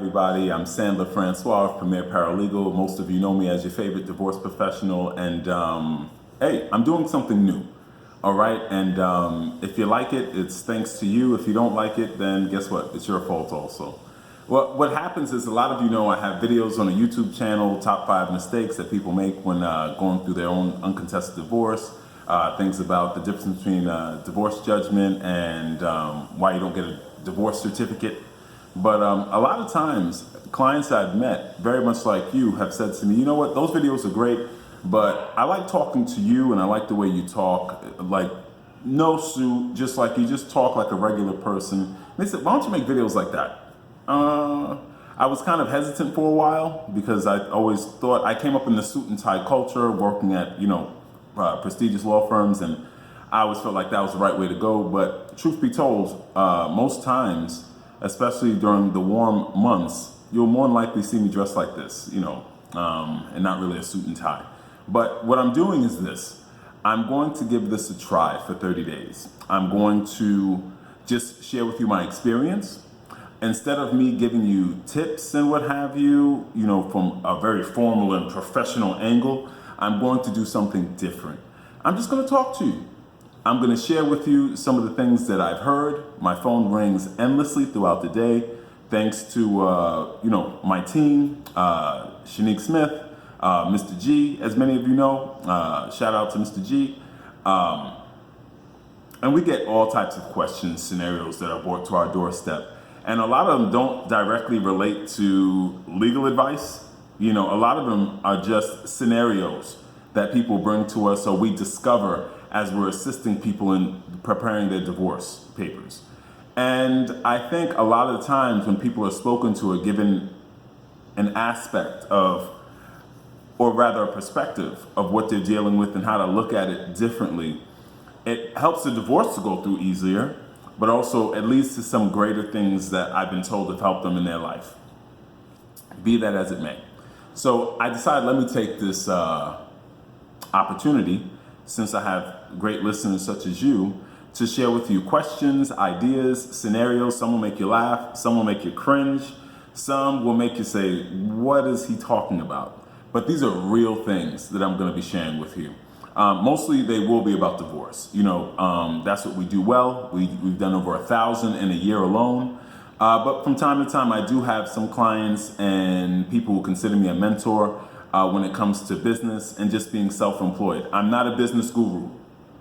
everybody. I'm Sandler Francois of Premier Paralegal. Most of you know me as your favorite divorce professional. And hey, I'm doing something new. All right. And if you like it, it's thanks to you. If you don't like it, then guess what? It's your fault also. Well, what happens is a lot of you know I have videos on a YouTube channel, top 5 mistakes that people make when going through their own uncontested divorce. Things about the difference between divorce judgment and why you don't get a divorce certificate. But a lot of times, clients I've met, very much like you, have said to me, you know what, those videos are great, but I like talking to you and I like the way you talk, like no suit, just like you just talk like a regular person. And they said, why don't you make videos like that? I was kind of hesitant for a while because I always thought, I came up in the suit and tie culture, working at, prestigious law firms, and I always felt like that was the right way to go. But truth be told, most times, especially during the warm months, you'll more than likely see me dressed like this, and not really a suit and tie. But what I'm doing is this. I'm going to give this a try for 30 days. I'm going to just share with you my experience. Instead of me giving you tips and what have you, from a very formal and professional angle, I'm going to do something different. I'm just going to talk to you. I'm going to share with you some of the things that I've heard. My phone rings endlessly throughout the day, thanks to my team, Shanique Smith, Mr. G, as many of you know. Shout out to Mr. G. And we get all types of questions, scenarios that are brought to our doorstep. And a lot of them don't directly relate to legal advice. A lot of them are just scenarios that people bring to us or we discover as we're assisting people in preparing their divorce papers. And I think a lot of the times when people are spoken to or given an aspect of, or rather a perspective of what they're dealing with and how to look at it differently, it helps the divorce to go through easier, but also it leads to some greater things that I've been told have helped them in their life. Be that as it may. So I decided, let me take this opportunity, since I have great listeners such as you, to share with you questions, ideas, scenarios. Some will make you laugh, some will make you cringe, some will make you say, what is he talking about? But these are real things that I'm going to be sharing with you. Mostly they will be about divorce. That's what we do well. We've done over 1,000 in a year alone. But from time to time, I do have some clients and people who consider me a mentor when it comes to business and just being self-employed. I'm not a business guru.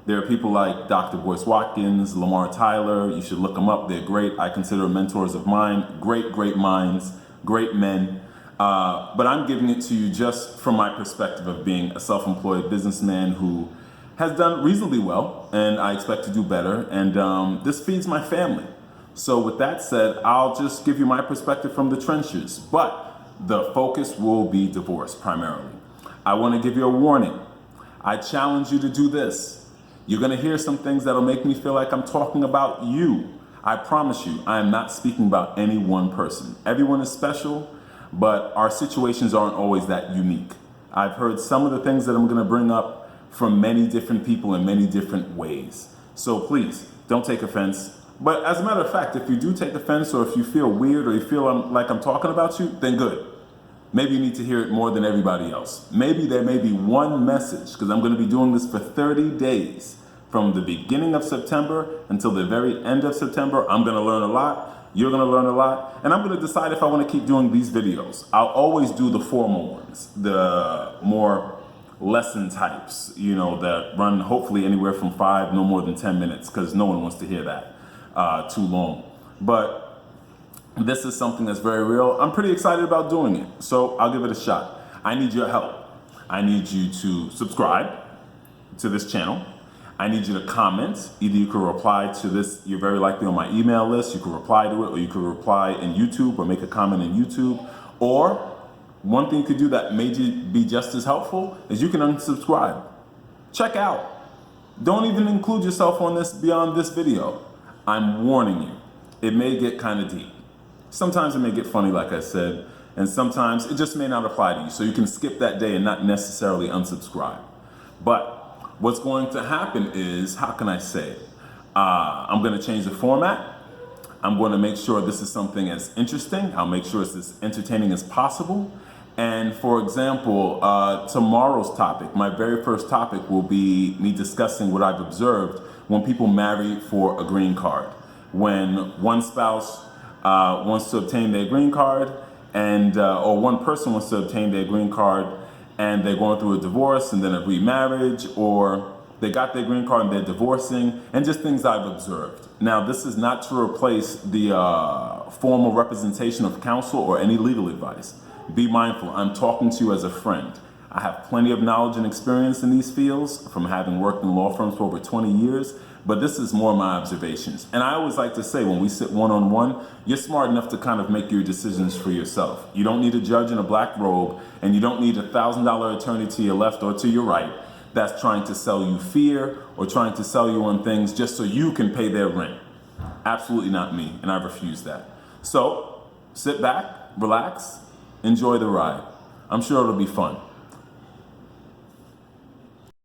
There are people like Dr. Boyce Watkins, Lamar Tyler. You should look them up. They're great. I consider mentors of mine. Great, great minds, great men. But I'm giving it to you just from my perspective of being a self-employed businessman who has done reasonably well, and I expect to do better. And this feeds my family. So with that said, I'll just give you my perspective from the trenches, but the focus will be divorce primarily. I want to give you a warning. I challenge you to do this. You're going to hear some things that'll make me feel like I'm talking about you. I promise you, I am not speaking about any one person. Everyone is special, but our situations aren't always that unique. I've heard some of the things that I'm going to bring up from many different people in many different ways. So please, don't take offense. But as a matter of fact, if you do take offense or if you feel weird or you feel like I'm talking about you, then good. Maybe you need to hear it more than everybody else. Maybe there may be one message, because I'm going to be doing this for 30 days. From the beginning of September until the very end of September, I'm going to learn a lot. You're going to learn a lot. And I'm going to decide if I want to keep doing these videos. I'll always do the formal ones, the more lesson types, that run hopefully anywhere from 5, no more than 10 minutes, because no one wants to hear that too long. But this is something that's very real. I'm pretty excited about doing it, so I'll give it a shot. I need your help. I need you to subscribe to this channel. I need you to comment. Either you can reply to this, you're very likely on my email list, you can reply to it, or you can reply in YouTube or make a comment in YouTube. Or one thing you could do that may be just as helpful is you can unsubscribe. Check out. Don't even include yourself on this beyond this video. I'm warning you, it may get kind of deep. Sometimes it may get funny, like I said, and sometimes it just may not apply to you. So you can skip that day and not necessarily unsubscribe. But what's going to happen is, how can I say it? I'm going to change the format. I'm going to make sure this is something as interesting. I'll make sure it's as entertaining as possible. And for example, tomorrow's topic, my very first topic will be me discussing what I've observed when people marry for a green card. When one spouse wants to obtain their green card, and or one person wants to obtain their green card, and they're going through a divorce and then a remarriage, or they got their green card and they're divorcing, and just things I've observed. Now, this is not to replace the formal representation of counsel or any legal advice. Be mindful, I'm talking to you as a friend. I have plenty of knowledge and experience in these fields from having worked in law firms for over 20 years, but this is more my observations. And I always like to say, when we sit one-on-one, you're smart enough to kind of make your decisions for yourself. You don't need a judge in a black robe, and you don't need a $1,000 attorney to your left or to your right that's trying to sell you fear or trying to sell you on things just so you can pay their rent. Absolutely not me, and I refuse that. So sit back, relax, enjoy the ride. I'm sure it'll be fun.